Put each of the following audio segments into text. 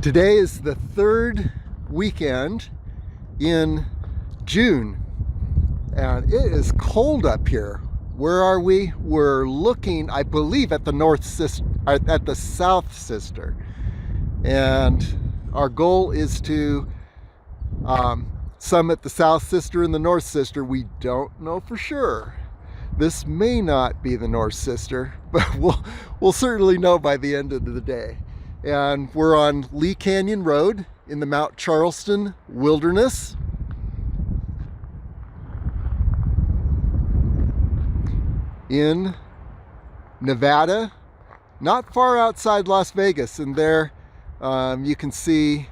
Today is the third weekend in June, and it is cold up here. Where are we? We're looking, I believe, at the South Sister, and our goal is to summit the South Sister and the North Sister. We don't know for sure. This may not be the North Sister, but we'll certainly know by the end of the day. And we're on Lee Canyon Road in the Mount Charleston Wilderness. In Nevada, not far outside Las Vegas. And there you can see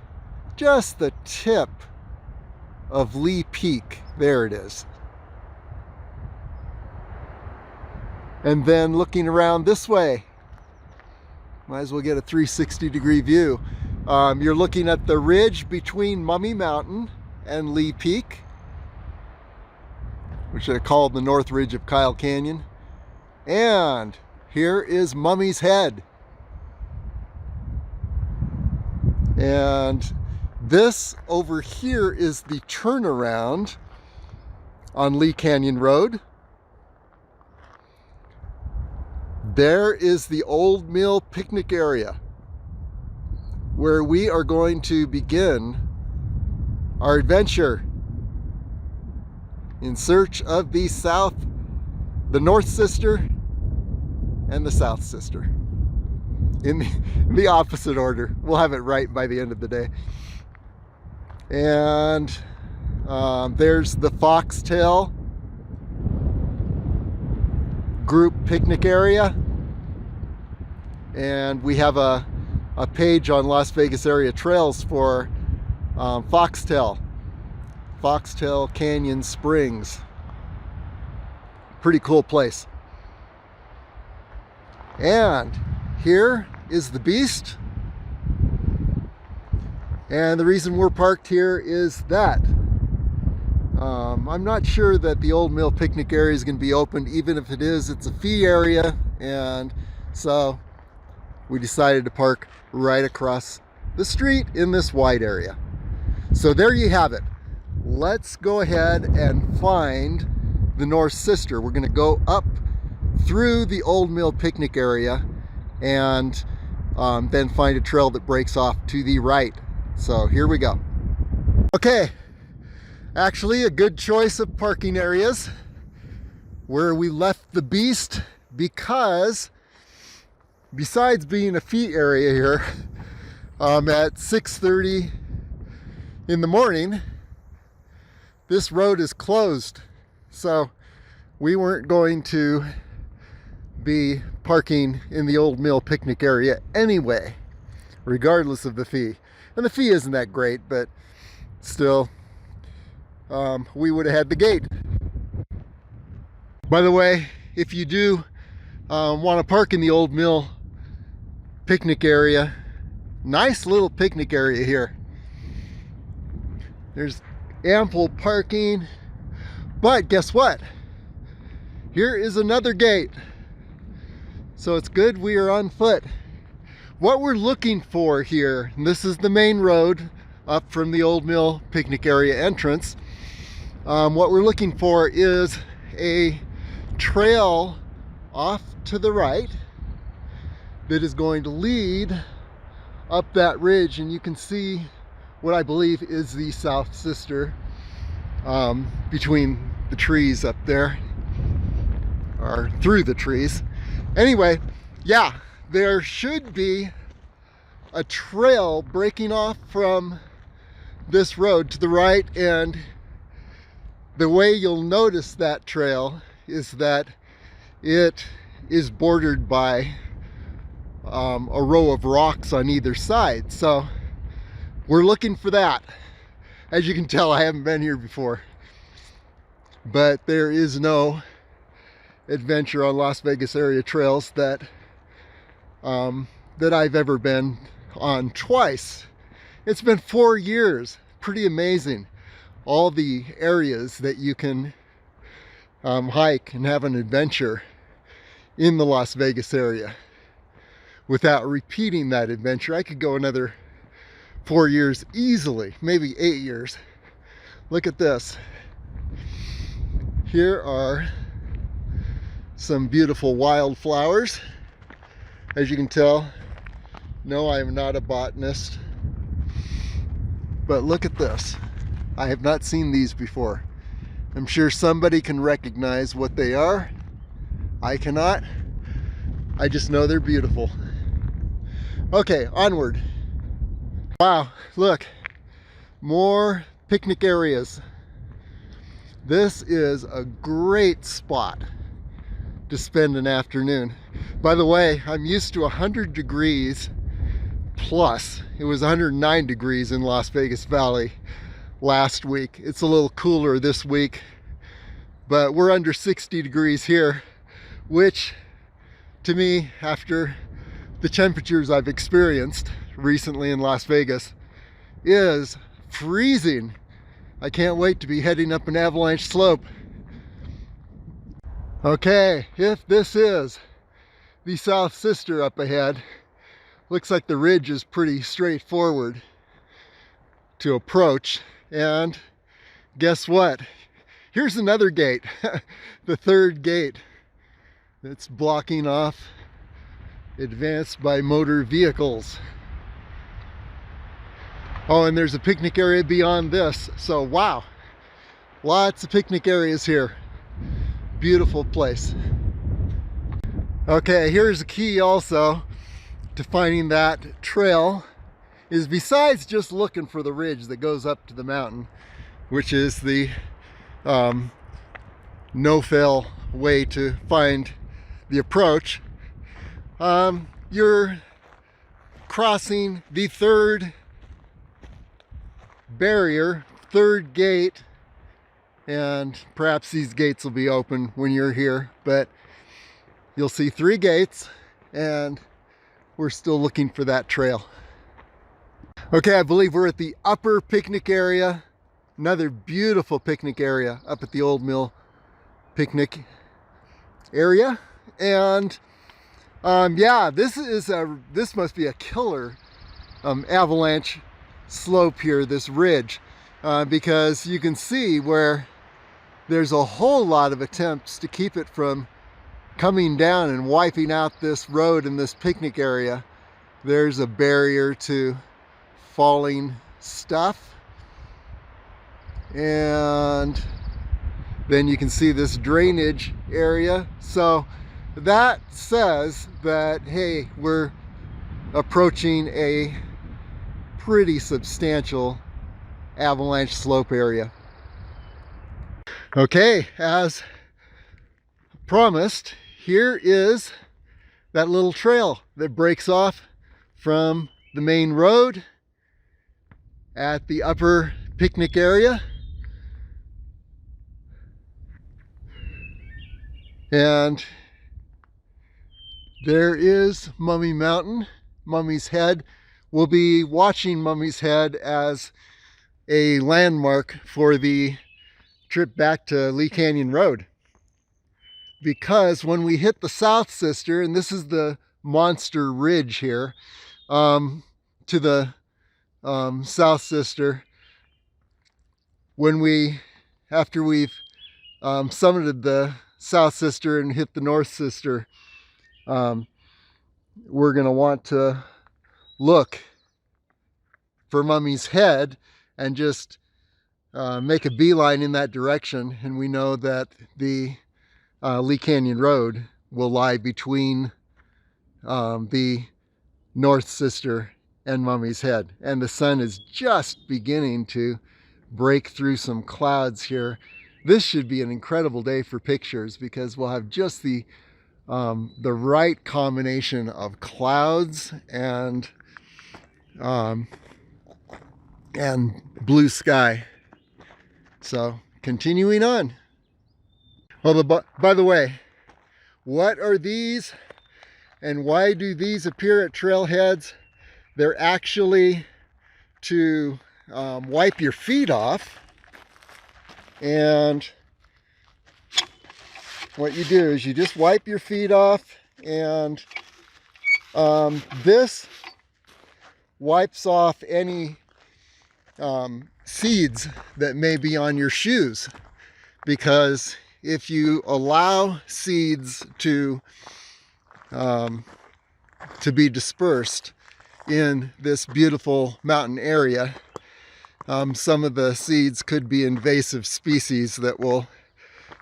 just the tip of Lee Peak. There it is. And then looking around this way, might as well get a 360-degree view. You're looking at the ridge between Mummy Mountain and Lee Peak, which I call the North Ridge of Kyle Canyon. And here is Mummy's Head. And this over here is the turnaround on Lee Canyon Road. There is the Old Mill picnic area where we are going to begin our adventure in search of the North Sister and the South Sister in the opposite order. We'll have it right by the end of the day. And there's the Foxtail group picnic area, and we have a page on Las Vegas area trails for Foxtail Canyon Springs. Pretty cool place. And here is the Beast, and the reason we're parked here is that I'm not sure that the Old Mill picnic area is going to be open. Even if it is, it's a fee area, and so we decided to park right across the street in this wide area. So there you have it. Let's go ahead and find the North Sister. We're going to go up through the Old Mill picnic area and then find a trail that breaks off to the right. So here we go. Okay. Actually, a good choice of parking areas where we left the Beast, because besides being a fee area here at 6:30 in the morning, this road is closed. So we weren't going to be parking in the Old Mill picnic area anyway, regardless of the fee. And the fee isn't that great, but still, we would have had the gate. By the way, if you do want to park in the Old Mill picnic area, nice little picnic area here. There's ample parking, but guess what? Here is another gate. So it's good we are on foot. What we're looking for here, and this is the main road up from the Old Mill picnic area entrance. What we're looking for is a trail off to the right that is going to lead up that ridge, and you can see what I believe is the South Sister between the trees up there, or through the trees. Anyway, yeah, there should be a trail breaking off from this road to the right, and the way you'll notice that trail is that it is bordered by a row of rocks on either side. So we're looking for that. As you can tell, I haven't been here before, but there is no adventure on Las Vegas area trails that I've ever been on twice. It's been 4 years. Pretty amazing. All the areas that you can hike and have an adventure in the Las Vegas area without repeating that adventure. I could go another 4 years easily, maybe 8 years. Look at this. Here are some beautiful wildflowers. As you can tell, no, I am not a botanist, but look at this. I have not seen these before. I'm sure somebody can recognize what they are. I cannot. I just know they're beautiful. Okay, onward. Wow, look, more picnic areas. This is a great spot to spend an afternoon. By the way, I'm used to 100 degrees plus. It was 109 degrees in Las Vegas Valley last week. It's a little cooler this week, but we're under 60 degrees here, which to me, after the temperatures I've experienced recently in Las Vegas, is freezing. I can't wait to be heading up an avalanche slope. Okay, if this is the South Sister up ahead, looks like the ridge is pretty straightforward to approach. And guess what? Here's another gate, the third gate that's blocking off advance by motor vehicles. Oh, and there's a picnic area beyond this. So wow, lots of picnic areas here. Beautiful place. Okay, here's the key also to finding that trail, is besides just looking for the ridge that goes up to the mountain, which is the no-fail way to find the approach, you're crossing the third barrier, third gate, and perhaps these gates will be open when you're here, but you'll see 3 gates, and we're still looking for that trail. Okay, I believe we're at the upper picnic area, another beautiful picnic area up at the Old Mill picnic area. And yeah, this must be a killer avalanche slope here, this ridge, because you can see where there's a whole lot of attempts to keep it from coming down and wiping out this road and this picnic area. There's a barrier to falling stuff, and then you can see this drainage area. So that says that, hey, we're approaching a pretty substantial avalanche slope area. Okay, as promised, here is that little trail that breaks off from the main road at the upper picnic area. And there is Mummy Mountain, Mummy's Head. We'll be watching Mummy's Head as a landmark for the trip back to Lee Canyon Road. Because when we hit the South Sister, and this is the monster ridge here, to the South Sister, after we've summited the South Sister and hit the North Sister, we're going to want to look for Mummy's Head and just make a beeline in that direction, and we know that the Lee Canyon Road will lie between the North Sister and Mummy's Head. And the sun is just beginning to break through some clouds here. This should be an incredible day for pictures, because we'll have just the right combination of clouds and blue sky. So continuing on. Well, by the way, what are these and why do these appear at trailheads? They're actually to wipe your feet off. And what you do is you just wipe your feet off, and this wipes off any seeds that may be on your shoes, because if you allow seeds to be dispersed in this beautiful mountain area, some of the seeds could be invasive species that will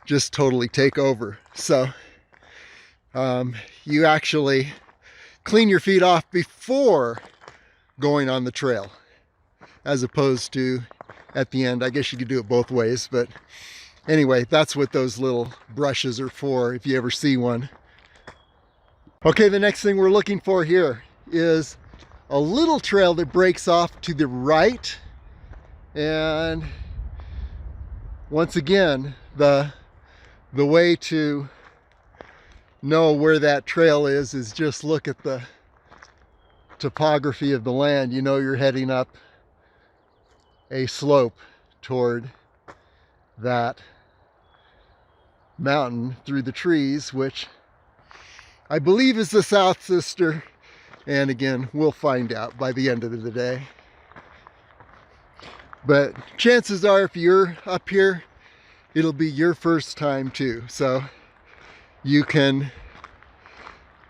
just totally take over. So you actually clean your feet off before going on the trail, as opposed to at the end. I guess you could do it both ways, but anyway, that's what those little brushes are for, if you ever see one. Okay, the next thing we're looking for here is a little trail that breaks off to the right. And once again, the way to know where that trail is just look at the topography of the land. You know you're heading up a slope toward that mountain through the trees, which I believe is the South Sister. And again, we'll find out by the end of the day. But chances are, if you're up here, it'll be your first time too. So you can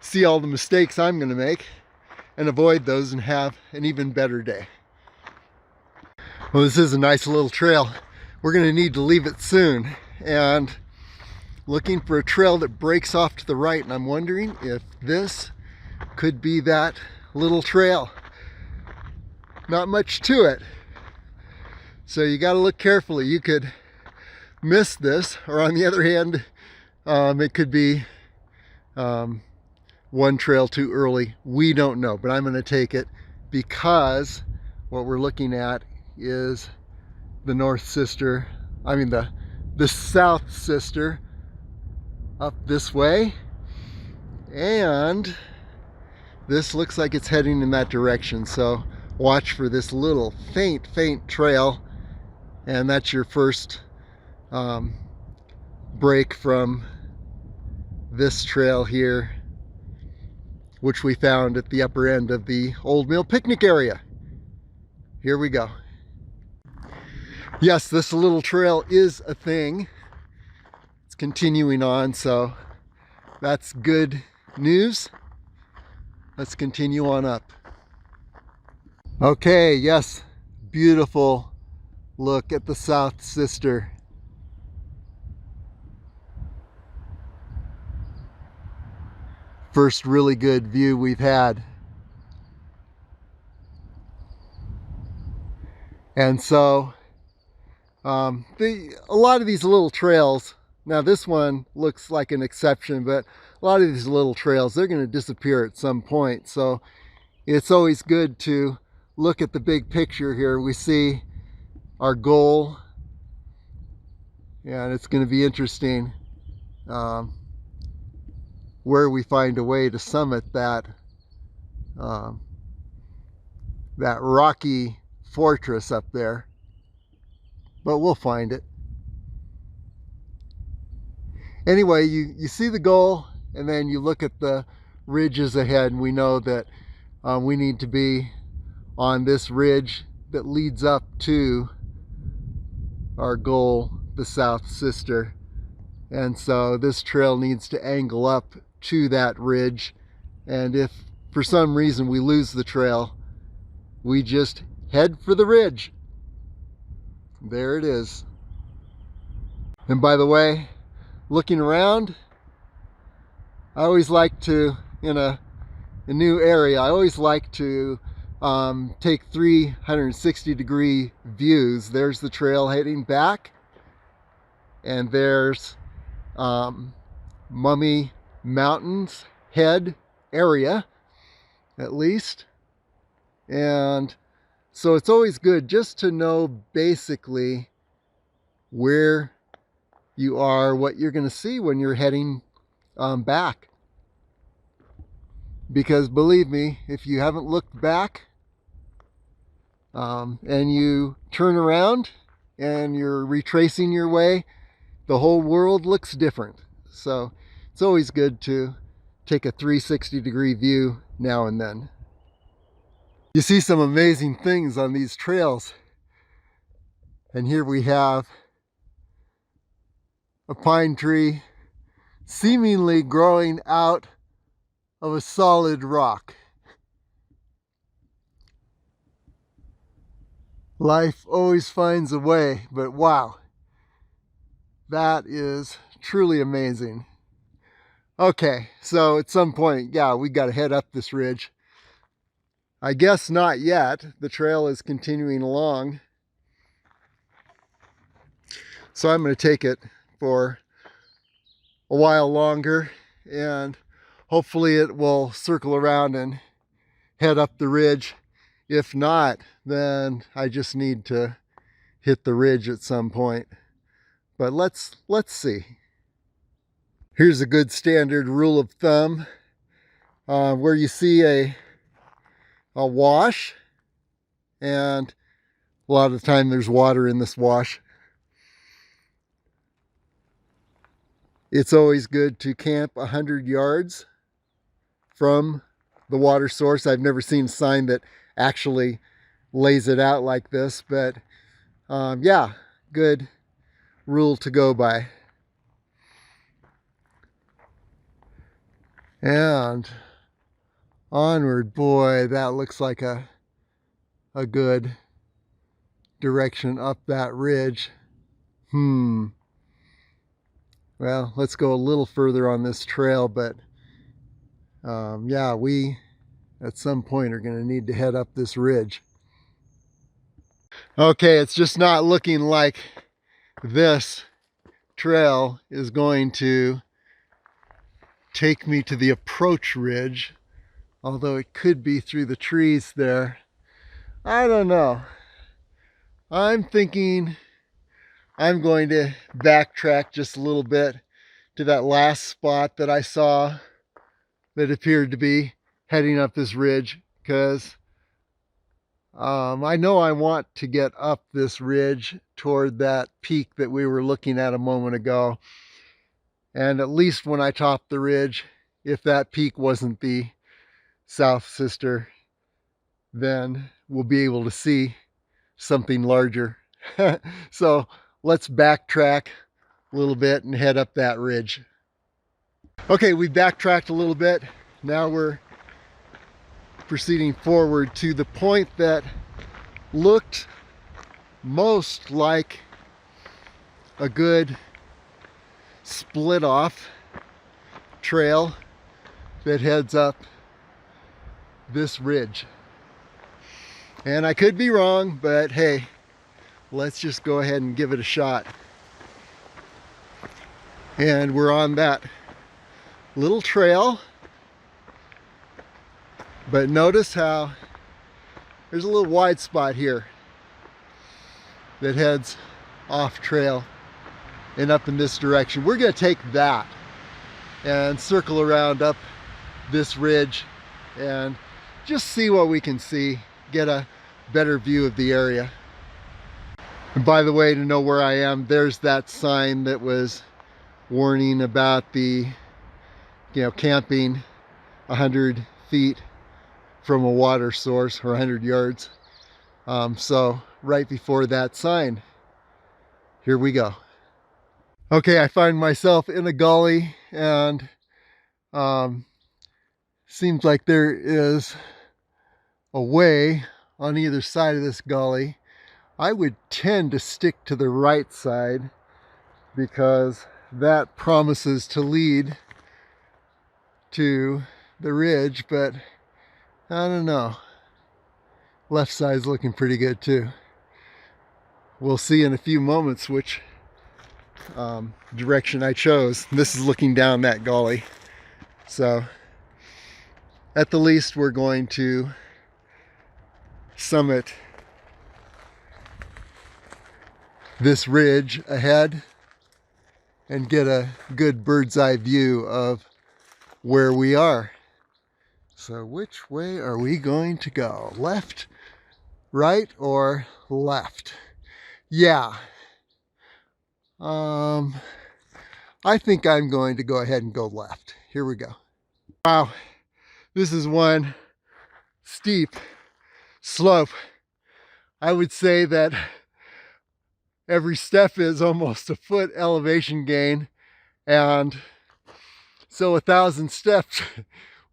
see all the mistakes I'm going to make and avoid those and have an even better day. Well, this is a nice little trail. We're going to need to leave it soon. And looking for a trail that breaks off to the right, and I'm wondering if this could be that little trail. Not much to it, so you got to look carefully. You could miss this, or on the other hand, it could be one trail too early. We don't know, but I'm going to take it because what we're looking at is the North Sister, the South Sister up this way, and this looks like it's heading in that direction. So watch for this little faint trail, and that's your first break from this trail here, which we found at the upper end of the Old Mill picnic area. Here we go. Yes, this little trail is a thing. It's continuing on, so that's good news. Let's continue on up. Okay, yes, beautiful look at the South Sister. First really good view we've had. And so a lot of these little trails, now this one looks like an exception, but a lot of these little trails, they're going to disappear at some point. So it's always good to look at the big picture here. We see our goal, and it's going to be interesting where we find a way to summit that that rocky fortress up there, but we'll find it. Anyway, you see the goal, and then you look at the ridges ahead, and we know that we need to be on this ridge that leads up to our goal, the South Sister. And so this trail needs to angle up to that ridge, and if for some reason we lose the trail, we just head for the ridge. There it is. And by the way, looking around, I always like to, in a new area, I always like to take 360-degree views. There's the trail heading back, and there's Mummy Mountains head area, at least. And so it's always good just to know basically where you are, what you're going to see when you're heading back. Because believe me, if you haven't looked back and you turn around and you're retracing your way, the whole world looks different. So it's always good to take a 360-degree view now and then. You see some amazing things on these trails. And here we have a pine tree seemingly growing out of a solid rock. Life always finds a way, but wow, that is truly amazing. Okay, so at some point, yeah, we got to head up this ridge. I guess not yet. The trail is continuing along. So I'm going to take it for a while longer, and hopefully it will circle around and head up the ridge. If not, then I just need to hit the ridge at some point. But let's see. Here's a good standard rule of thumb. Where you see a wash, and a lot of the time there's water in this wash, it's always good to camp 100 yards from the water source. I've never seen a sign that actually lays it out like this, but yeah, good rule to go by. And onward. Boy, that looks like a good direction up that ridge. Well, let's go a little further on this trail, but yeah, we at some point are going to need to head up this ridge. Okay, it's just not looking like this trail is going to take me to the approach ridge, although it could be through the trees there. I don't know. I'm thinking I'm going to backtrack just a little bit to that last spot that I saw that appeared to be heading up this ridge, because I know I want to get up this ridge toward that peak that we were looking at a moment ago. And at least when I top the ridge, if that peak wasn't the South Sister, then we'll be able to see something larger. So let's backtrack a little bit and head up that ridge. Okay, we backtracked a little bit. Now we're proceeding forward to the point that looked most like a good split off trail that heads up this ridge. And I could be wrong, but hey, let's just go ahead and give it a shot. And we're on that little trail, but notice how there's a little wide spot here that heads off trail and up in this direction. We're going to take that and circle around up this ridge and just see what we can see, get a better view of the area. And by the way, to know where I am, there's that sign that was warning about the, camping 100 feet from a water source, or 100 yards. So right before that sign, here we go. Okay, I find myself in a gully, and seems like there is a way on either side of this gully. I would tend to stick to the right side because that promises to lead to the ridge, but I don't know. Left side's looking pretty good too. We'll see in a few moments which direction I chose. This is looking down that gully. So at the least, we're going to summit this ridge ahead and get a good bird's eye view of where we are. So which way are we going to go? Left, right, or left? Yeah. I think I'm going to go ahead and go left. Here we go. Wow. This is one steep slope. I would say that every step is almost a foot elevation gain, and so 1,000 steps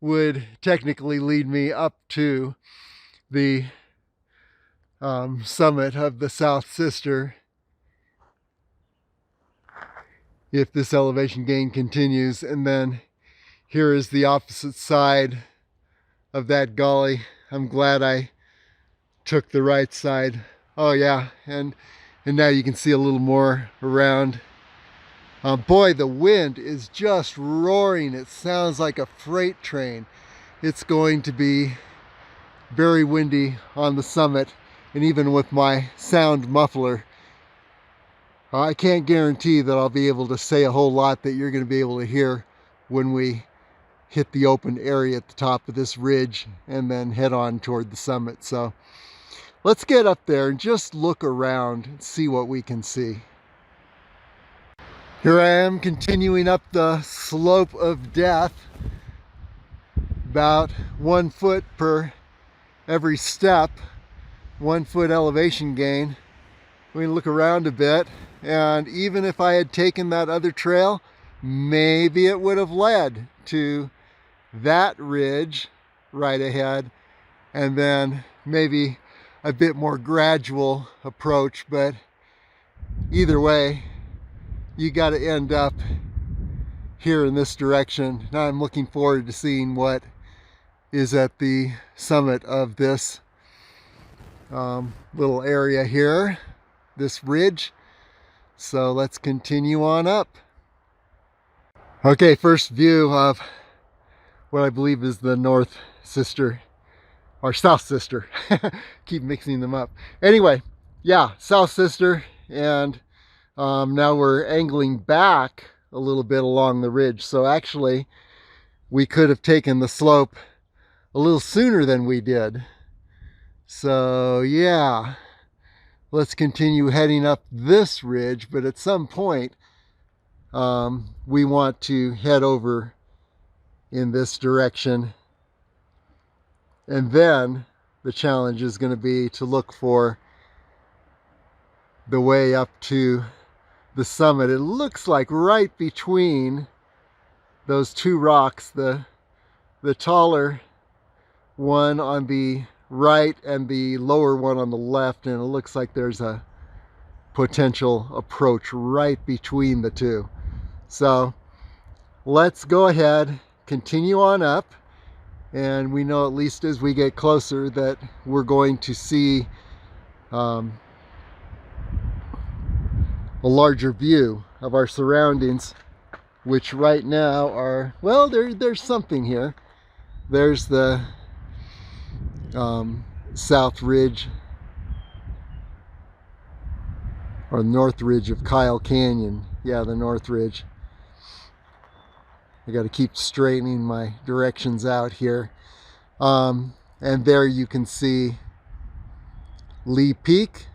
would technically lead me up to the summit of the South Sister if this elevation gain continues. And then here is the opposite side of that gully. I'm glad I took the right side. Oh yeah, and now you can see a little more around. Boy, the wind is just roaring. It sounds like a freight train. It's going to be very windy on the summit, and even with my sound muffler, I can't guarantee that I'll be able to say a whole lot that you're going to be able to hear when we hit the open area at the top of this ridge and then head on toward the summit. So let's get up there and just look around and see what we can see. Here I am continuing up the slope of death, about 1 foot per every step, 1 foot elevation gain. We look around a bit, and even if I had taken that other trail, maybe it would have led to that ridge right ahead, and then maybe a bit more gradual approach. But either way, you got to end up here in this direction. Now I'm looking forward to seeing what is at the summit of this little area here, this ridge. So let's continue on up. Okay, first view of what I believe is the North Sister, or South Sister. Keep mixing them up. Anyway, yeah, South Sister, and now we're angling back a little bit along the ridge. So actually, we could have taken the slope a little sooner than we did. So yeah, let's continue heading up this ridge, but at some point we want to head over in this direction, and then the challenge is going to be to look for the way up to the summit. It looks like right between those two rocks, the taller one on the right and the lower one on the left, and it looks like there's a potential approach right between the two. So let's go ahead, continue on up, and we know at least as we get closer that we're going to see a larger view of our surroundings, which right now are, well, there's something here. There's the south ridge, or north ridge of Kyle Canyon. Yeah, the north ridge. I got to keep straightening my directions out here. And there you can see Lee Peak.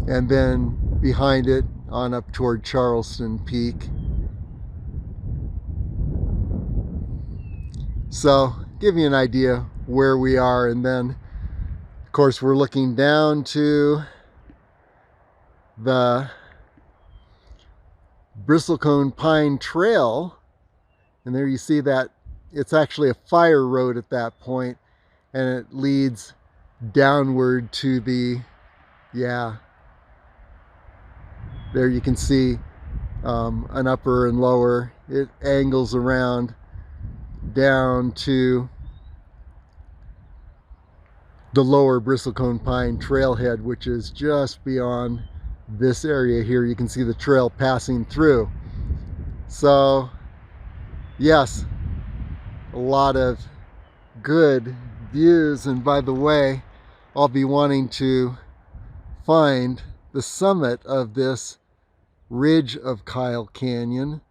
And then behind it on up toward Charleston Peak. So give you an idea where we are, and then of course we're looking down to the Bristlecone Pine Trail, and there you see that it's actually a fire road at that point, and it leads downward to the, yeah, there you can see an upper and lower. It angles around down to the lower Bristlecone Pine trailhead, which is just beyond this area here. You can see the trail passing through. So yes, a lot of good views. And by the way, I'll be wanting to find the summit of this ridge of Kyle Canyon,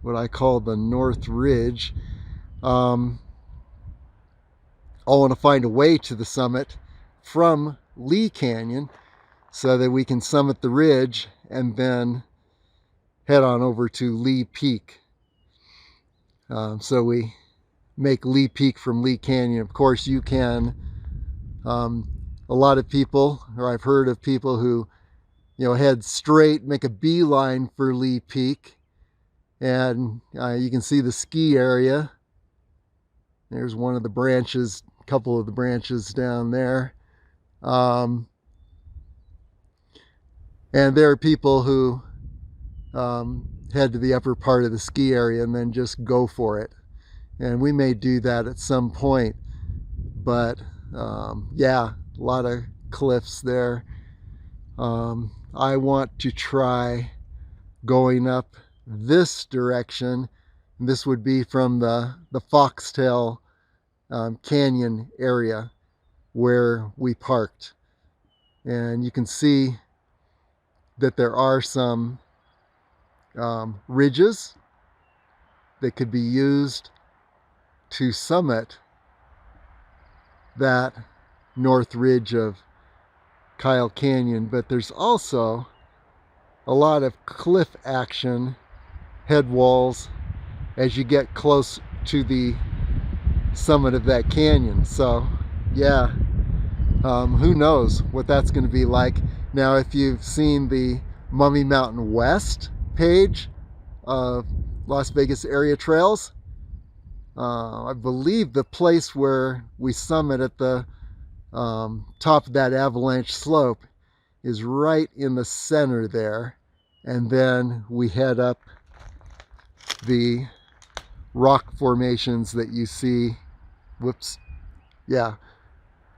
what I call the North Ridge. I'll want to find a way to the summit from Lee Canyon so that we can summit the ridge and then head on over to Lee Peak. So we make Lee Peak from Lee Canyon. Of course, you can. A lot of people, or I've heard of people who, head straight, make a beeline for Lee Peak, and you can see the ski area. There's one of the branches, a couple of the branches down there. And there are people who head to the upper part of the ski area and then just go for it. And we may do that at some point, but yeah, a lot of cliffs there. I want to try going up this direction. This would be from the Foxtail Canyon area where we parked. And you can see that there are some ridges that could be used to summit that north ridge of Kyle Canyon, but there's also a lot of cliff action, head walls, as you get close to the summit of that canyon. So yeah, who knows what that's going to be like. Now, if you've seen the Mummy Mountain West page of Las Vegas area trails, I believe the place where we summit at the top of that avalanche slope is right in the center there, and then we head up the rock formations that you see. Whoops, yeah,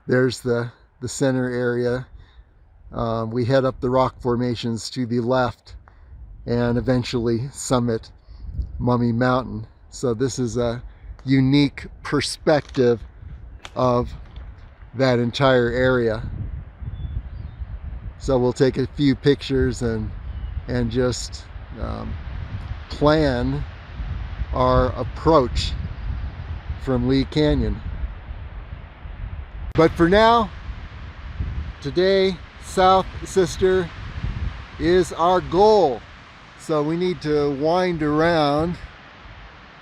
there's the center area. We head up the rock formations to the left and eventually summit Mummy Mountain. So this is a unique perspective of that entire area. So we'll take a few pictures and just plan our approach from Lee Canyon. But for now, today, South Sister is our goal. So we need to wind around,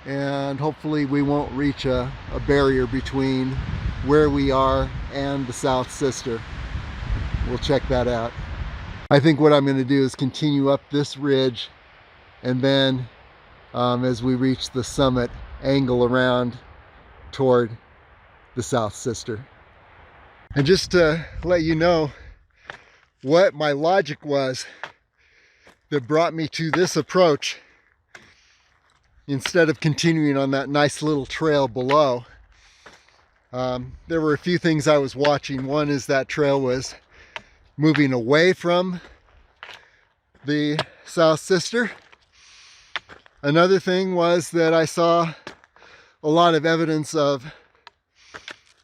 and hopefully we won't reach a barrier between where we are and the South Sister. We'll check that out. I think what I'm going to do is continue up this ridge, and then as we reach the summit, angle around toward the South Sister. And just to let you know what my logic was that brought me to this approach instead of continuing on that nice little trail below. There were a few things I was watching. One is that trail was moving away from the South Sister. Another thing was that I saw a lot of evidence of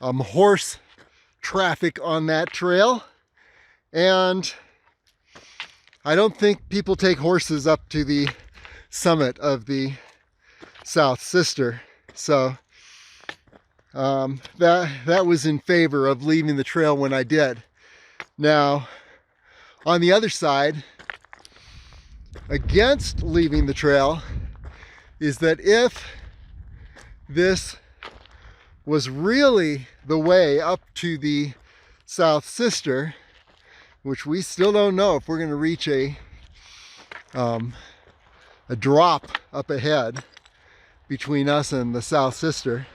horse traffic on that trail, and I don't think people take horses up to the summit of the South Sister. So that was in favor of leaving the trail when I did. Now, on the other side, against leaving the trail, is that if this was really the way up to the South Sister, which we still don't know if we're going to reach a drop up ahead between us and the South Sister.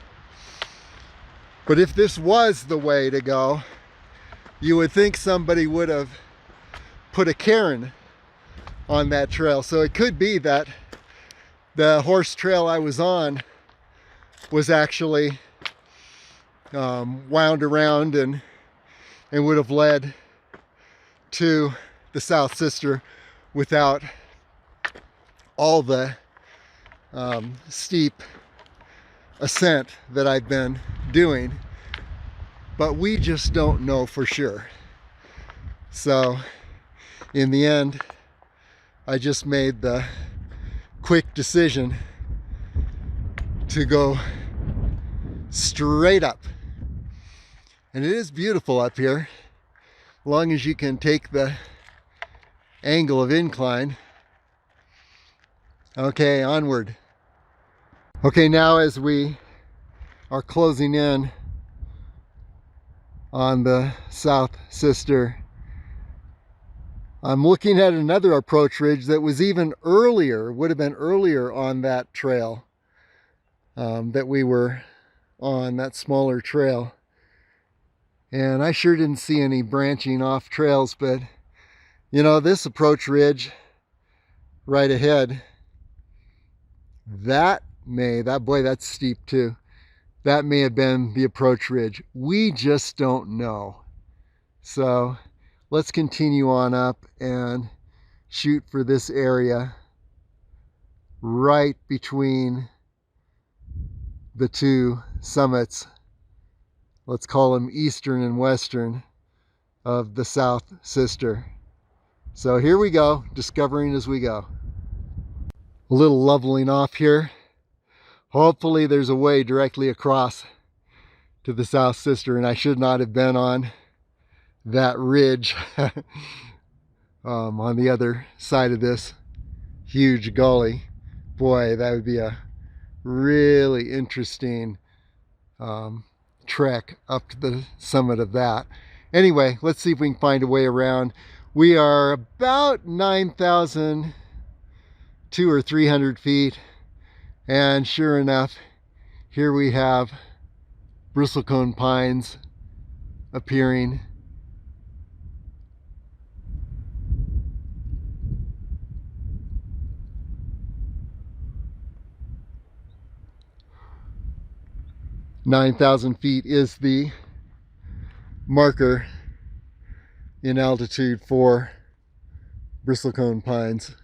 But if this was the way to go, you would think somebody would have put a cairn on that trail. So it could be that the horse trail I was on was actually wound around and would have led to the South Sister without all the steep ascent that I've been doing. But we just don't know for sure. So in the end, I just made the quick decision to go straight up. And it is beautiful up here, as long as you can take the angle of incline. Okay, onward. Okay, now as we are closing in on the South Sister, I'm looking at another approach ridge that was even earlier, would have been earlier on that trail that we were on, that smaller trail. And I sure didn't see any branching off trails, but you know, this approach ridge right ahead, boy, that's steep too. That may have been the approach ridge. We just don't know. So let's continue on up and shoot for this area right between the two summits. Let's call them eastern and western of the South Sister. So here we go, discovering as we go. A little leveling off here. Hopefully there's a way directly across to the South Sister, and I should not have been on that ridge on the other side of this huge gully. Boy, that would be a really interesting trek up to the summit of that. Anyway, let's see if we can find a way around. We are about 9,200 or 300 feet, and sure enough, here we have bristlecone pines appearing. "9,000 feet is the marker in altitude for bristlecone pines.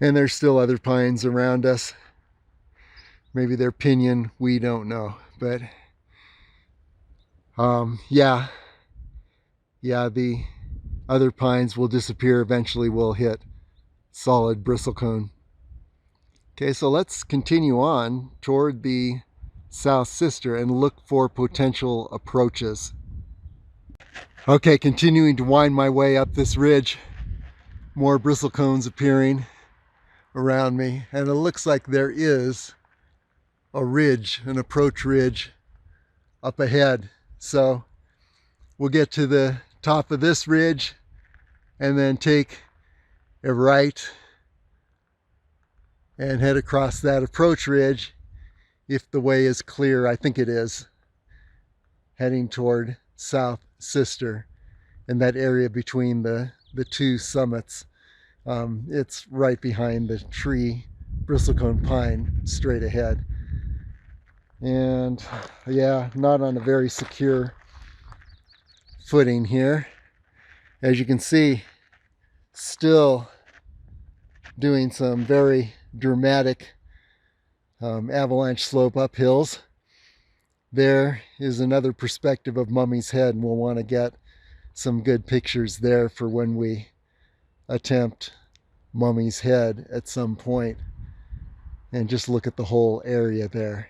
And there's still other pines around us. Maybe they're pinyon, we don't know. But yeah, the other pines will disappear. Eventually we'll hit solid bristlecone. Okay, so let's continue on toward the South Sister and look for potential approaches. Okay, continuing to wind my way up this ridge. More bristlecones appearing around me, and it looks like there is a ridge, an approach ridge up ahead. So we'll get to the top of this ridge and then take a right and head across that approach ridge if the way is clear. I think it is, heading toward South Sister and that area between the two summits. It's right behind the tree, bristlecone pine, straight ahead. And yeah, not on a very secure footing here. As you can see, still doing some very dramatic avalanche slope uphills. There is another perspective of Mummy's Head, and we'll want to get some good pictures there for when we attempt Mummy's Head at some point, and just look at the whole area there.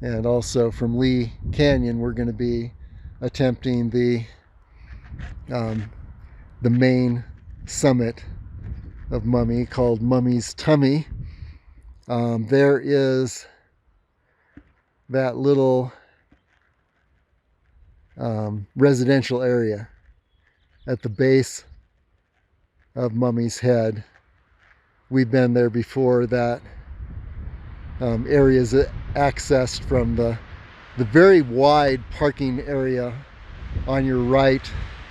And also from Lee Canyon, we're going to be attempting the main summit of Mummy, called Mummy's Tummy. There is that little residential area at the base of Mummy's Head. We've been there before. That area is accessed from the very wide parking area on your right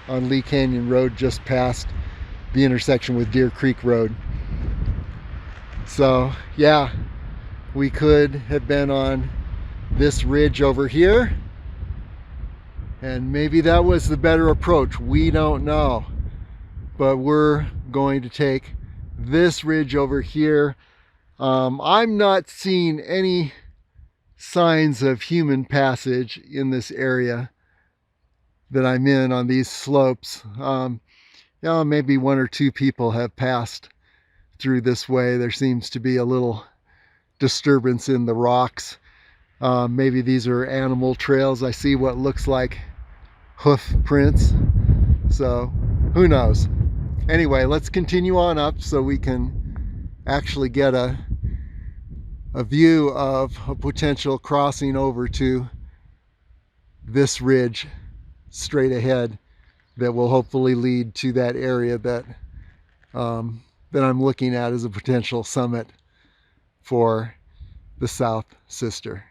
on Lee Canyon Road, just past the intersection with Deer Creek Road. So yeah, we could have been on this ridge over here, and maybe that was the better approach. We don't know, but we're going to take this ridge over here. I'm not seeing any signs of human passage in this area that I'm in on these slopes. Maybe one or two people have passed through this way. There seems to be a little disturbance in the rocks. Maybe these are animal trails. I see what looks like hoof prints So who knows? Anyway, let's continue on up so we can actually get a view of a potential crossing over to this ridge straight ahead that will hopefully lead to that area that that I'm looking at as a potential summit for the South Sister.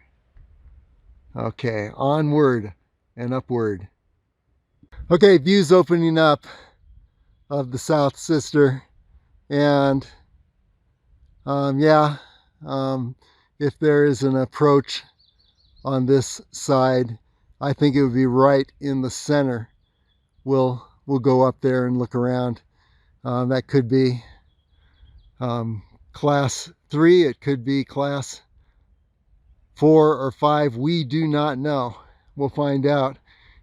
Okay, onward and upward. Okay, views opening up of the South Sister, and if there is an approach on this side, I think it would be right in the center. We'll go up there and look around. That could be class 3, it could be class 4 or 5, we do not know. We'll find out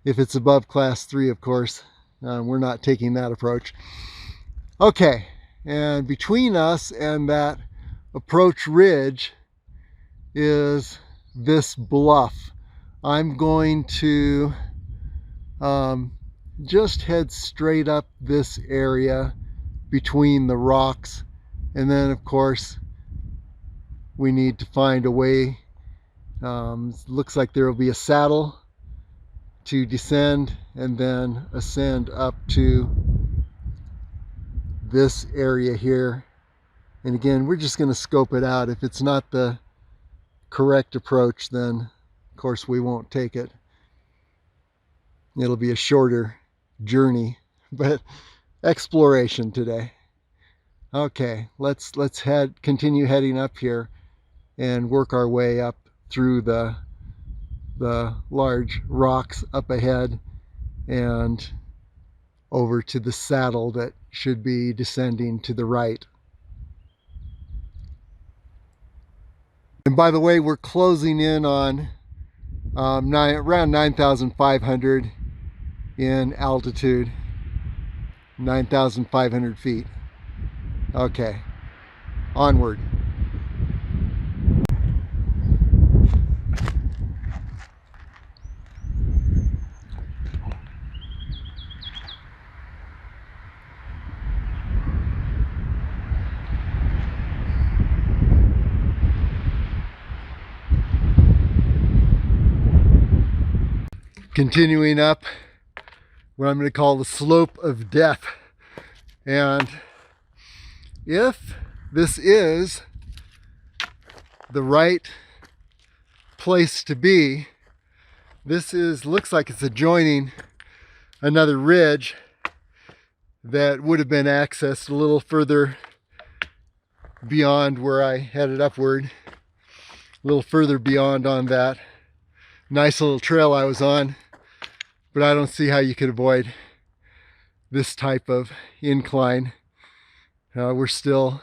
if it's above class 3, of course. We're not taking that approach. Okay, and between us and that approach ridge is this bluff. I'm going to just head straight up this area between the rocks, and then of course we need to find a way. Looks like there will be a saddle to descend and then ascend up to this area here. And again, we're just going to scope it out. If it's not the correct approach, then of course we won't take it. It'll be a shorter journey, but exploration today. Okay, let's continue heading up here and work our way up through the large rocks up ahead and over to the saddle that should be descending to the right. And by the way, we're closing in on around 9,500 in altitude, 9,500 feet. Okay, onward. Continuing up what I'm going to call the slope of death. And if this is the right place to be, this looks like it's adjoining another ridge that would have been accessed a little further beyond where I headed upward, a little further beyond on that nice little trail I was on. But I don't see how you could avoid this type of incline. We're still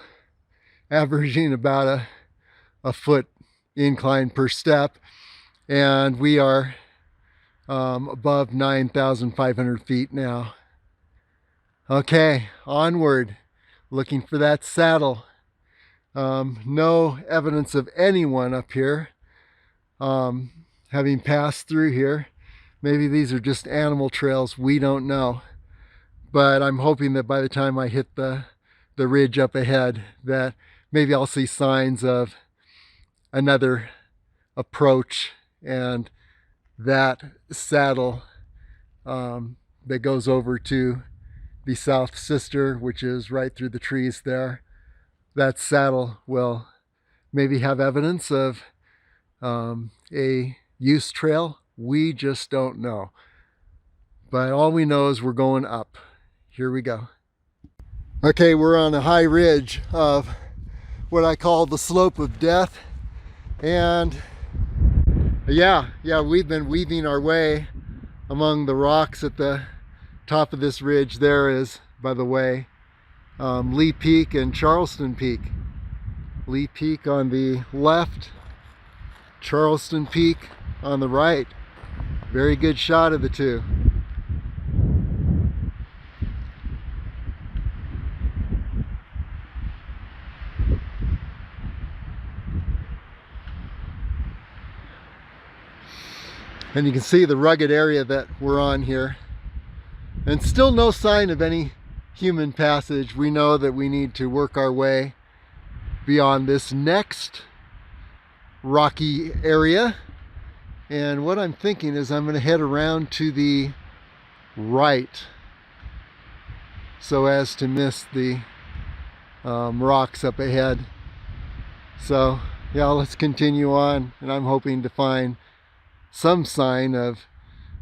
averaging about a foot incline per step, and we are above 9,500 feet now. Okay, onward, looking for that saddle. No evidence of anyone up here having passed through here. Maybe these are just animal trails, we don't know. But I'm hoping that by the time I hit the ridge up ahead, that maybe I'll see signs of another approach and that saddle that goes over to the South Sister, which is right through the trees there. That saddle will maybe have evidence of a use trail. We just don't know. But all we know is we're going up. Here we go. Okay, we're on a high ridge of what I call the slope of death. And yeah, we've been weaving our way among the rocks at the top of this ridge. There is, by the way, Lee Peak and Charleston Peak. Lee Peak on the left, Charleston Peak on the right. Very good shot of the two. And you can see the rugged area that we're on here. And still no sign of any human passage. We know that we need to work our way beyond this next rocky area. And what I'm thinking is I'm going to head around to the right so as to miss the rocks up ahead. So yeah, let's continue on, and I'm hoping to find some sign of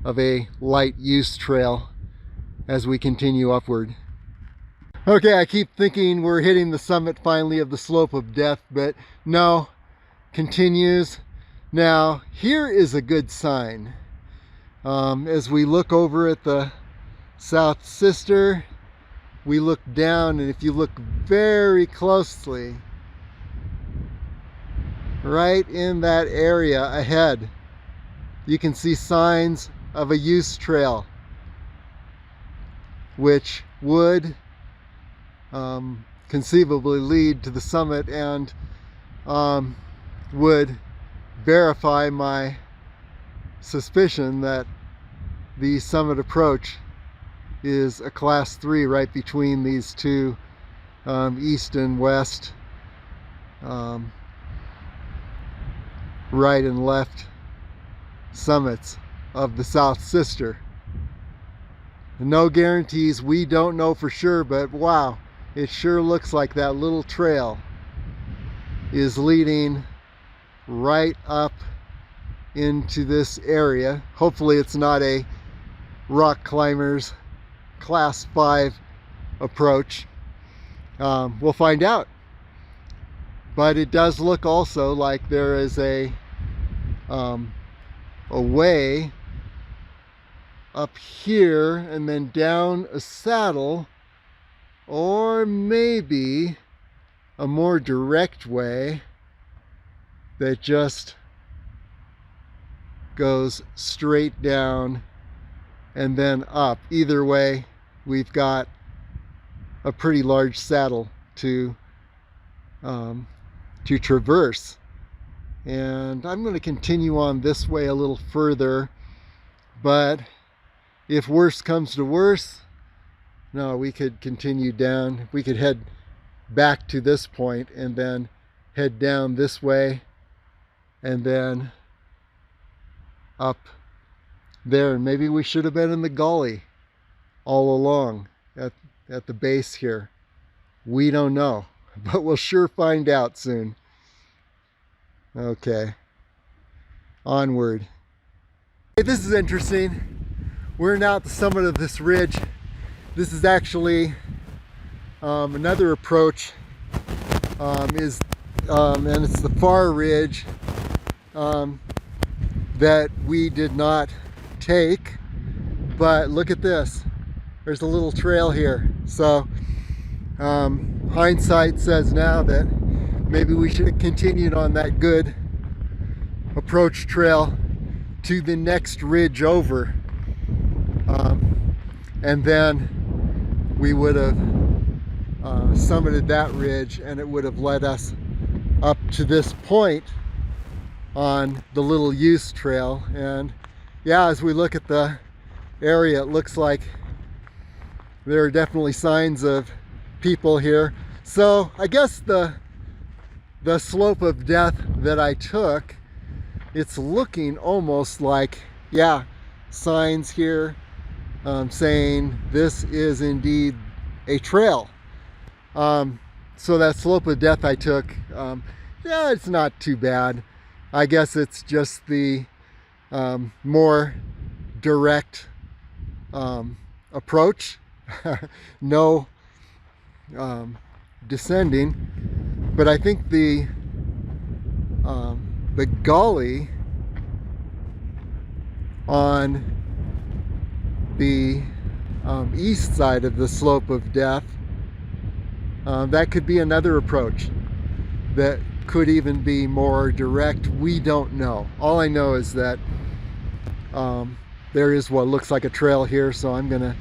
a light use trail as we continue upward. Okay, I keep thinking we're hitting the summit finally of the slope of death, but no, continues. Now, here is a good sign. As we look over at the South Sister, we look down, and if you look very closely, right in that area ahead, you can see signs of a use trail, which would conceivably lead to the summit and would verify my suspicion that the summit approach is a class 3 right between these two east and west, right and left summits of the South Sister. No guarantees, we don't know for sure, but wow, it sure looks like that little trail is leading right up into this area. Hopefully it's not a rock climbers class 5 approach. We'll find out. But it does look also like there is a way up here and then down a saddle, or maybe a more direct way that just goes straight down and then up. Either way, we've got a pretty large saddle to traverse. And I'm going to continue on this way a little further, but if worse comes to worse, no, we could continue down. We could head back to this point and then head down this way and then up there. And maybe we should have been in the gully all along at the base here. We don't know, but we'll sure find out soon. Okay, onward. Hey, this is interesting. We're now at the summit of this ridge. This is actually another approach, and it's the far ridge that we did not take. But look at this. There's a little trail here. So hindsight says now that maybe we should have continued on that good approach trail to the next ridge over. And then we would have summited that ridge, and it would have led us up to this point on the little use trail. And yeah, as we look at the area, it looks like there are definitely signs of people here. So I guess the slope of death that I took, it's looking almost like, yeah, signs here saying this is indeed a trail. So that slope of death I took, yeah, it's not too bad. I guess it's just the more direct approach. No descending, but I think the gully on the east side of the slope of death, that could be another approach that could even be more direct. We don't know. All I know is that there is what looks like a trail here, so I'm gonna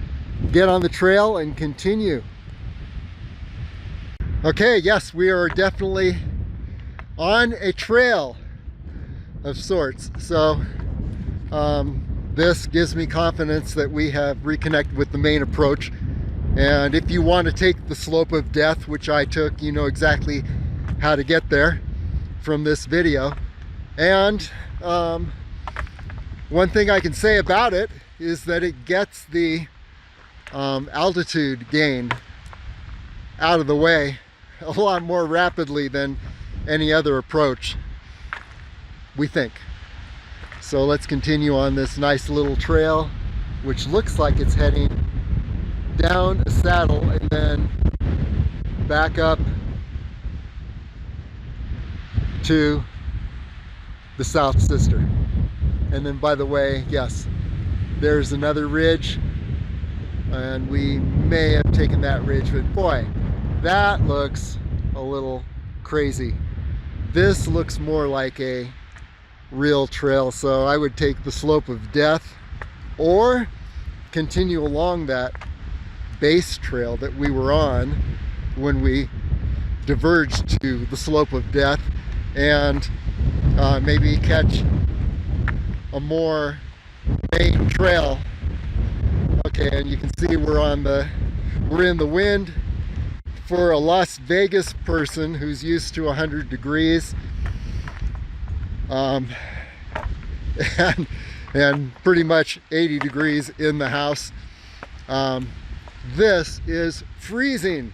get on the trail and continue. Okay, yes, we are definitely on a trail of sorts. So this gives me confidence that we have reconnected with the main approach. And if you want to take the slope of death, which I took, you know exactly how to get there from this video. And one thing I can say about it is that it gets the altitude gain out of the way a lot more rapidly than any other approach, we think. So let's continue on this nice little trail, which looks like it's heading down a saddle and then back up to the South Sister. And then, by the way, yes, there's another ridge, and we may have taken that ridge, but boy, that looks a little crazy. This looks more like a real trail, so I would take the slope of death or continue along that base trail that we were on when we diverged to the slope of death, and maybe catch a more main trail. Okay, and you can see we're in the wind. For a Las Vegas person who's used to 100 degrees and pretty much 80 degrees in the house, this is freezing.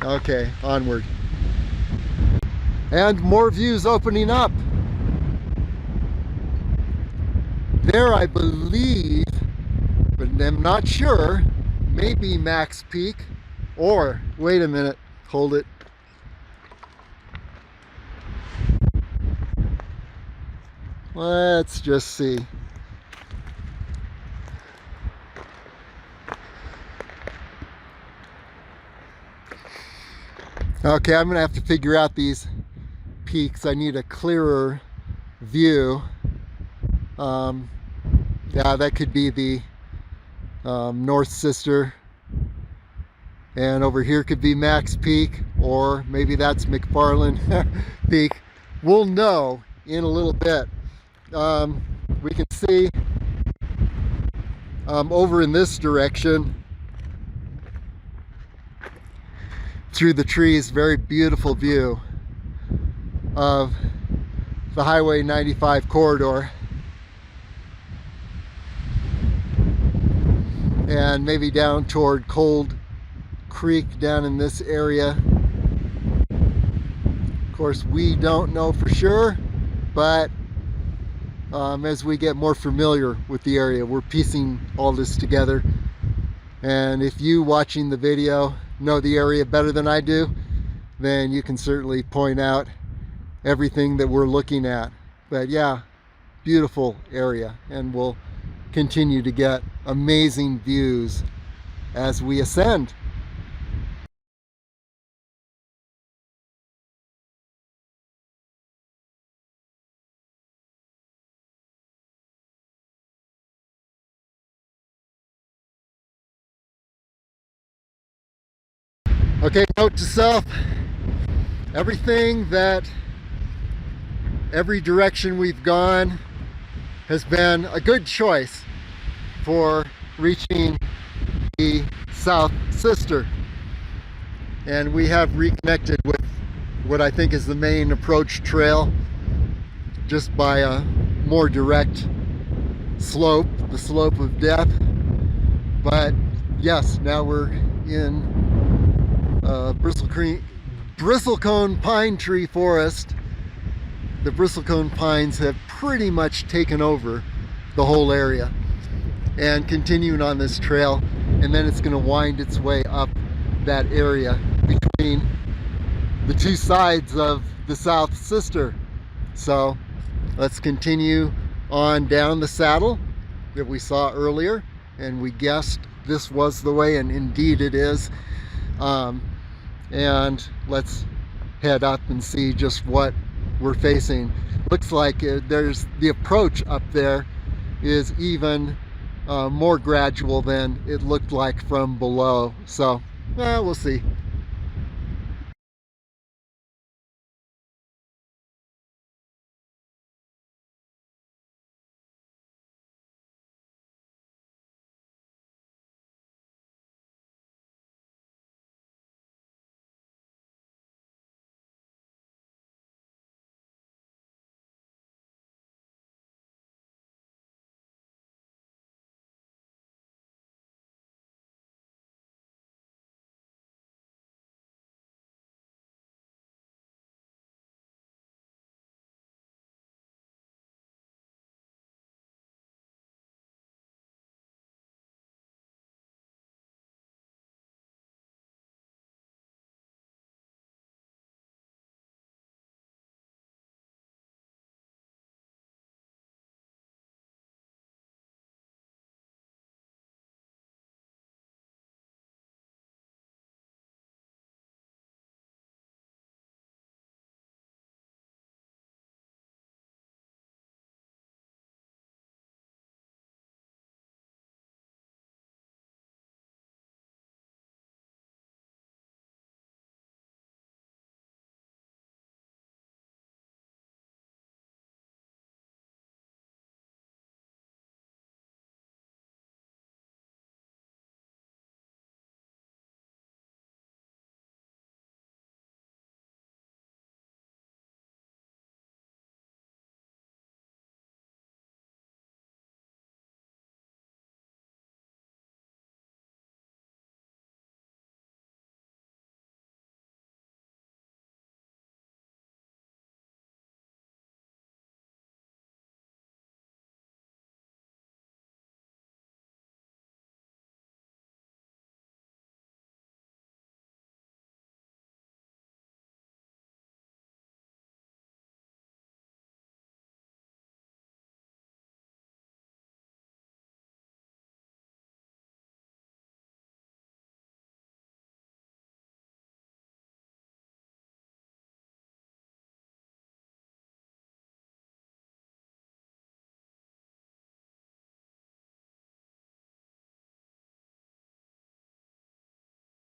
Okay, onward. And more views opening up. There, I believe, but I'm not sure, maybe Max Peak, or wait a minute, hold it. Let's just see. Okay, I'm gonna have to figure out these peaks. I need a clearer view. Yeah, that could be the North Sister, and over here could be Max Peak, or maybe that's McFarland Peak. We'll know in a little bit. We can see over in this direction through the trees, very beautiful view of the Highway 95 corridor. And maybe down toward Cold Creek down in this area. Of course, we don't know for sure, but as we get more familiar with the area, we're piecing all this together. And if you watching the video know the area better than I do, then you can certainly point out everything that we're looking at. But yeah, beautiful area, and we'll continue to get amazing views as we ascend. Okay, note to self, every direction we've gone has been a good choice for reaching the South Sister. And we have reconnected with what I think is the main approach trail, just by a more direct slope, the slope of death. But yes, now we're in bristlecone pine tree forest. The bristlecone pines have pretty much taken over the whole area, and continuing on this trail, and then it's going to wind its way up that area between the two sides of the South Sister. So let's continue on down the saddle that we saw earlier, and we guessed this was the way, and indeed it is. And let's head up and see just what we're facing. Looks like there's the approach up there is even more gradual than it looked like from below. So we'll see.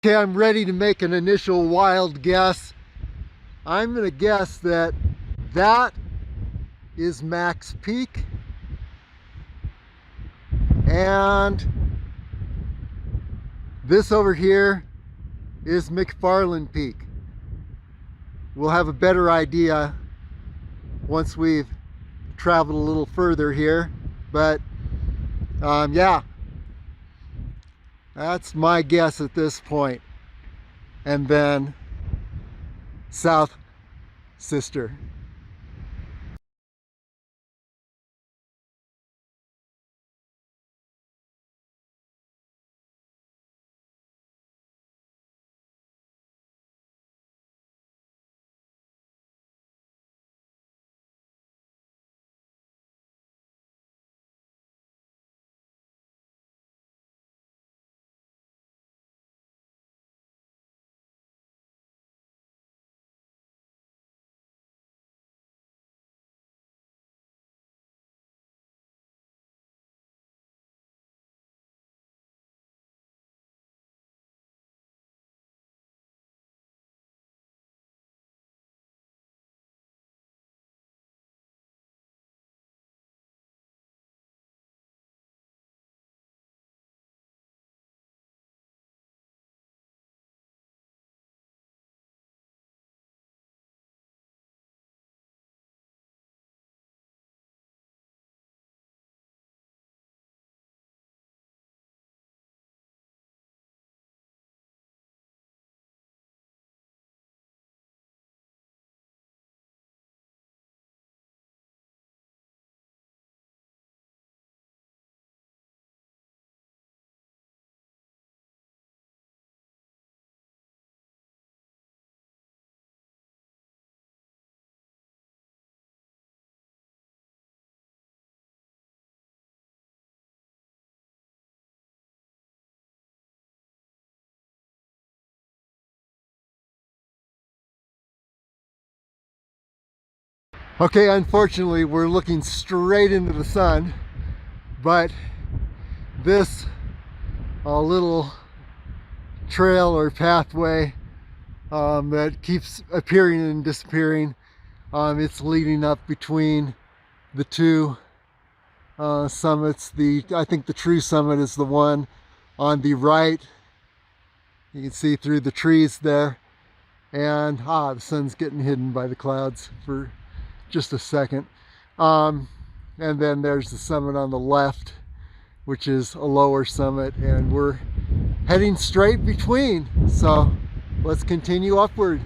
Okay, I'm ready to make an initial wild guess. I'm gonna guess that that is Max Peak and this over here is McFarland Peak. We'll have a better idea once we've traveled a little further here, but yeah, that's my guess at this point. And then South Sister. Okay, unfortunately, we're looking straight into the sun, but this little trail or pathway that keeps appearing and disappearing, it's leading up between the two summits. I think the true summit is the one on the right. You can see through the trees there, and the sun's getting hidden by the clouds for just a second. And then there's the summit on the left, which is a lower summit, and we're heading straight between. So let's continue upward.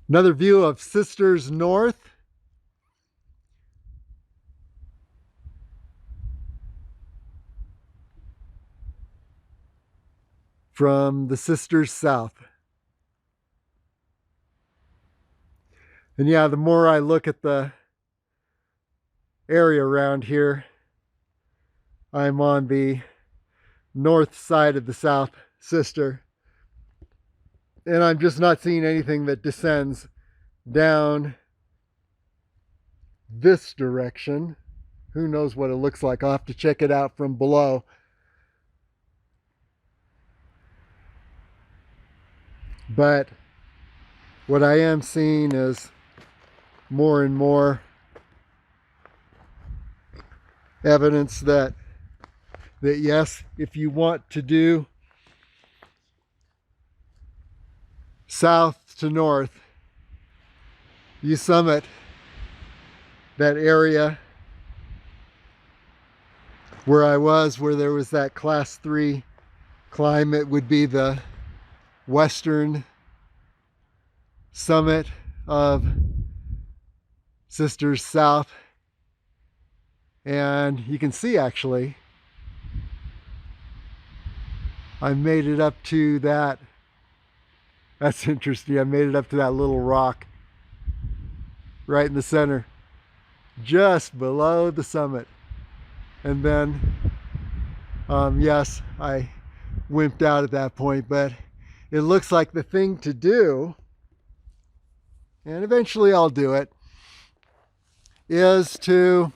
Another view of Sisters North. From the Sisters South. And yeah, the more I look at the area around here, I'm on the north side of the South Sister. And I'm just not seeing anything that descends down this direction. Who knows what it looks like? I'll have to check it out from below. But what I am seeing is more and more evidence that yes, if you want to do south to north, you summit that area where I was, where there was that class 3 climb. It would be the western summit of Sisters South. And you can see, actually, I made it up to that. That's interesting. I made it up to that little rock right in the center, just below the summit. And then, yes, I wimped out at that point, but it looks like the thing to do, and eventually I'll do it, is to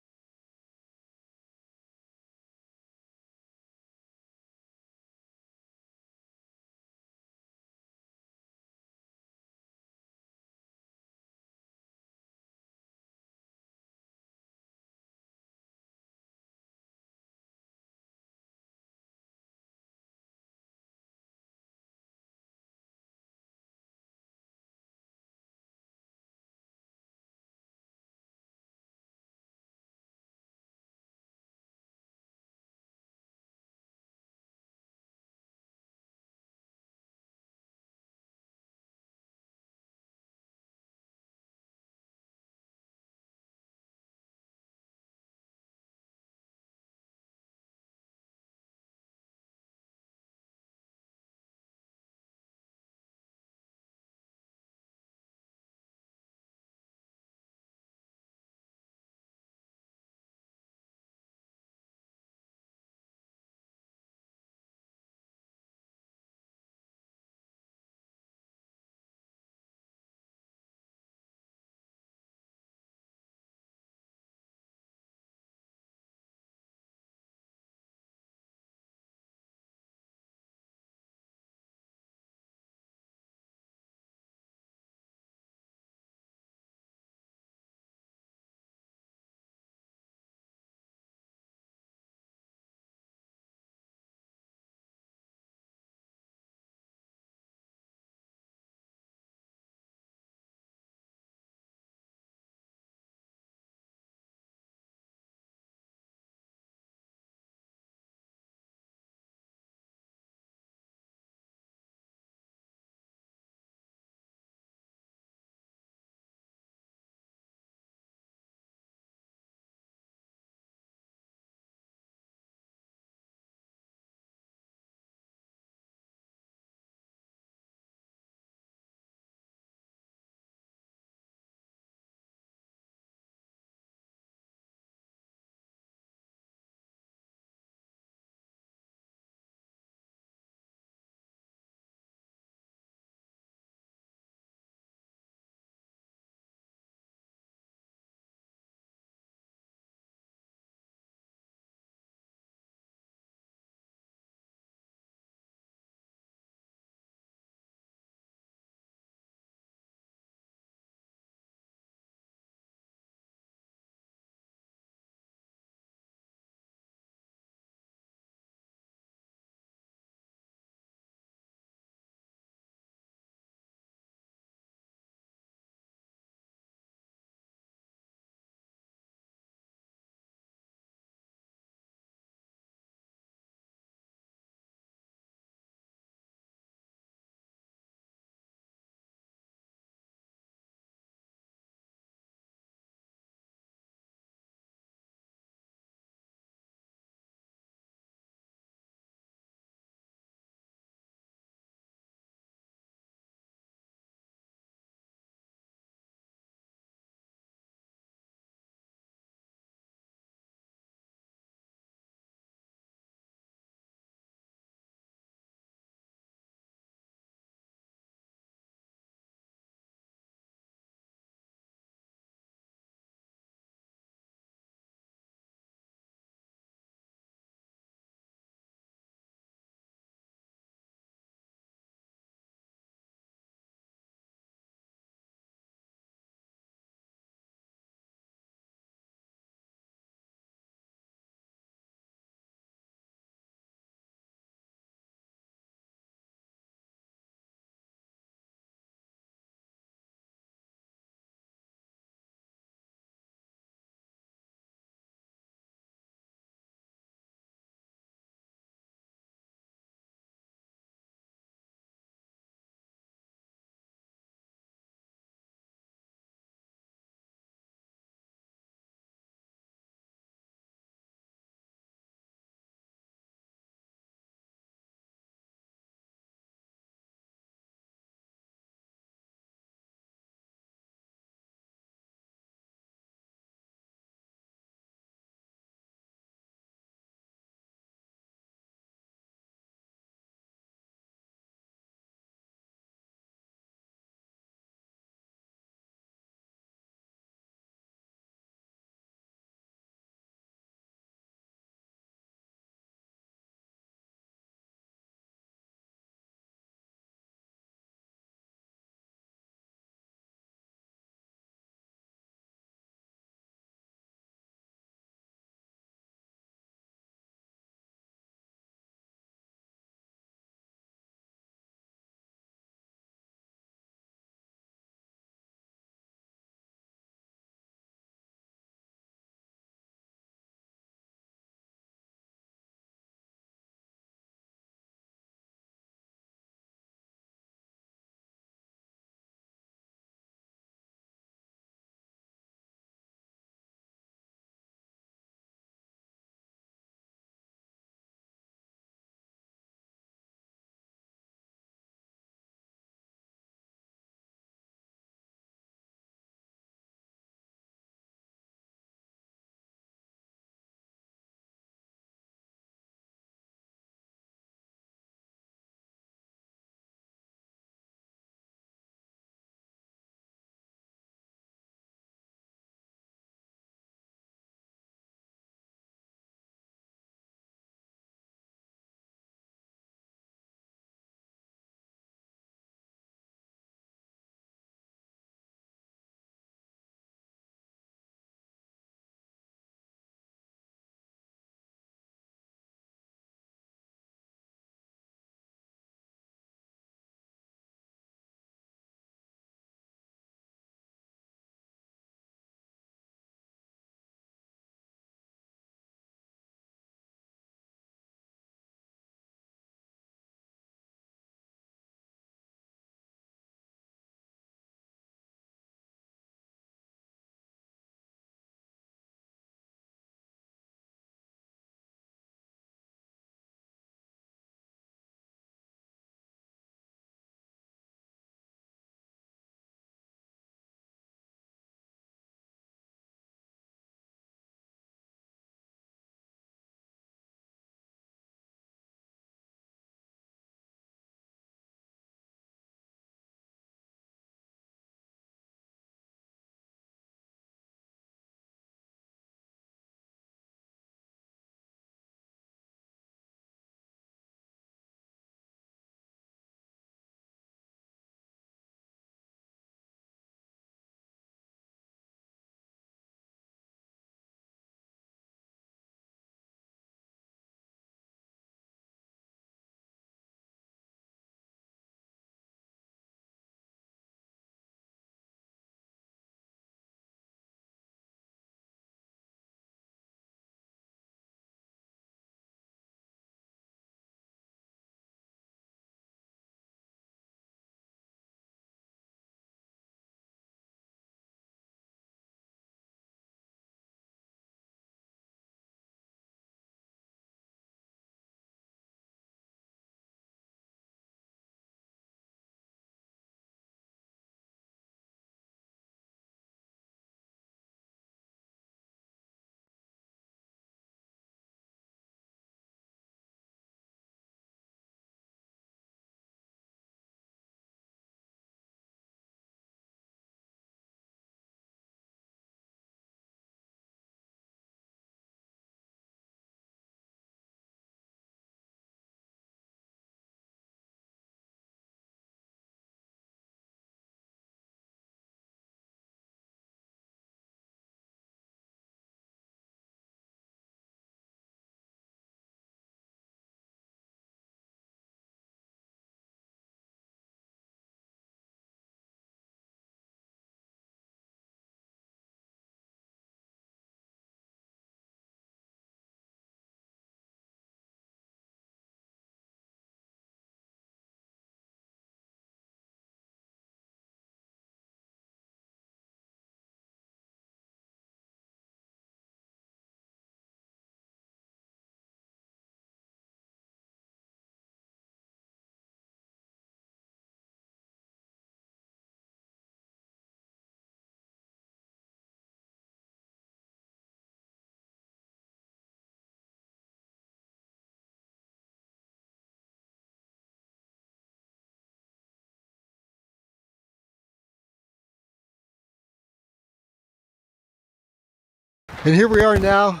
And here we are now,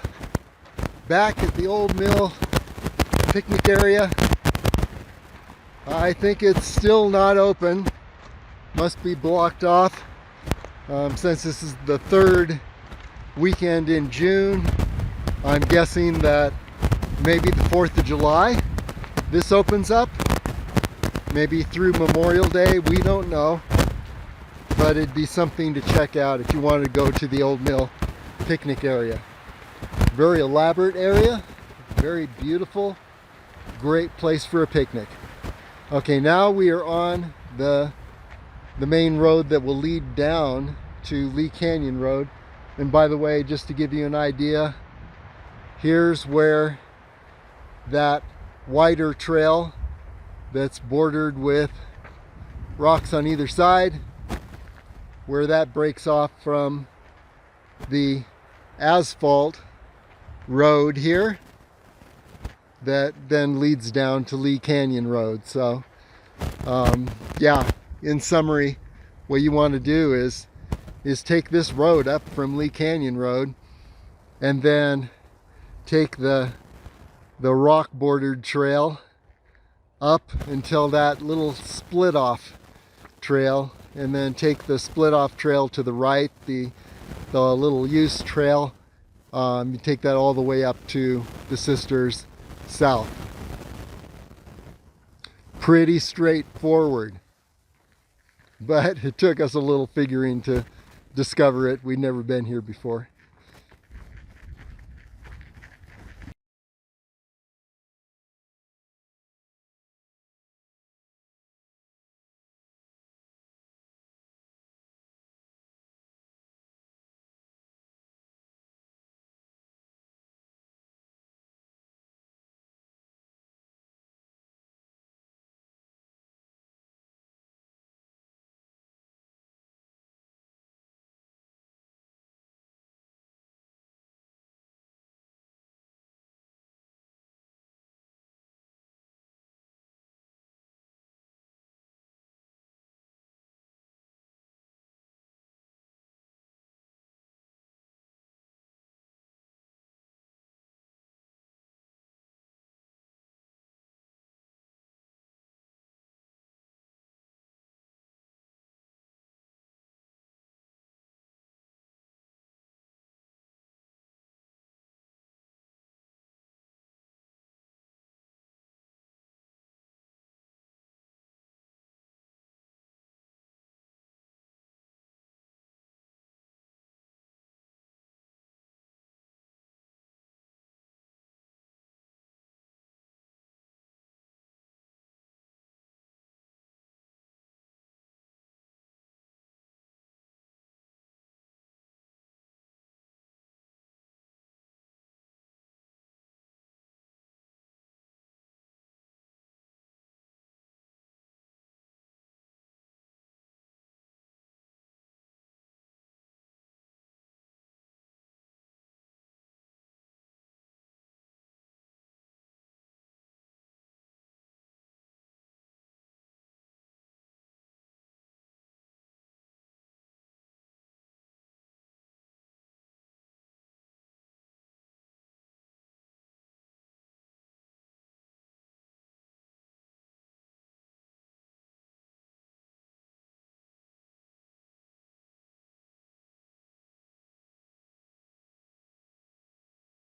back at the old mill picnic area. I think it's still not open. Must be blocked off. Since this is the third weekend in June, I'm guessing that maybe the 4th of July this opens up. Maybe through Memorial Day, we don't know. But it'd be something to check out if you wanted to go to the old mill picnic area. Very elaborate area, very beautiful, great place for a picnic. Okay, now we are on the main road that will lead down to Lee Canyon Road. And by the way, just to give you an idea, here's where that wider trail that's bordered with rocks on either side, where that breaks off from the asphalt road here that then leads down to Lee Canyon Road. So yeah, in summary, what you want to do is take this road up from Lee Canyon Road and then take the rock bordered trail up until that little split off trail, and then take the split off trail to the right, the little use trail. You take that all the way up to the Sisters south. Pretty straightforward, but it took us a little figuring to discover it. We'd never been here before.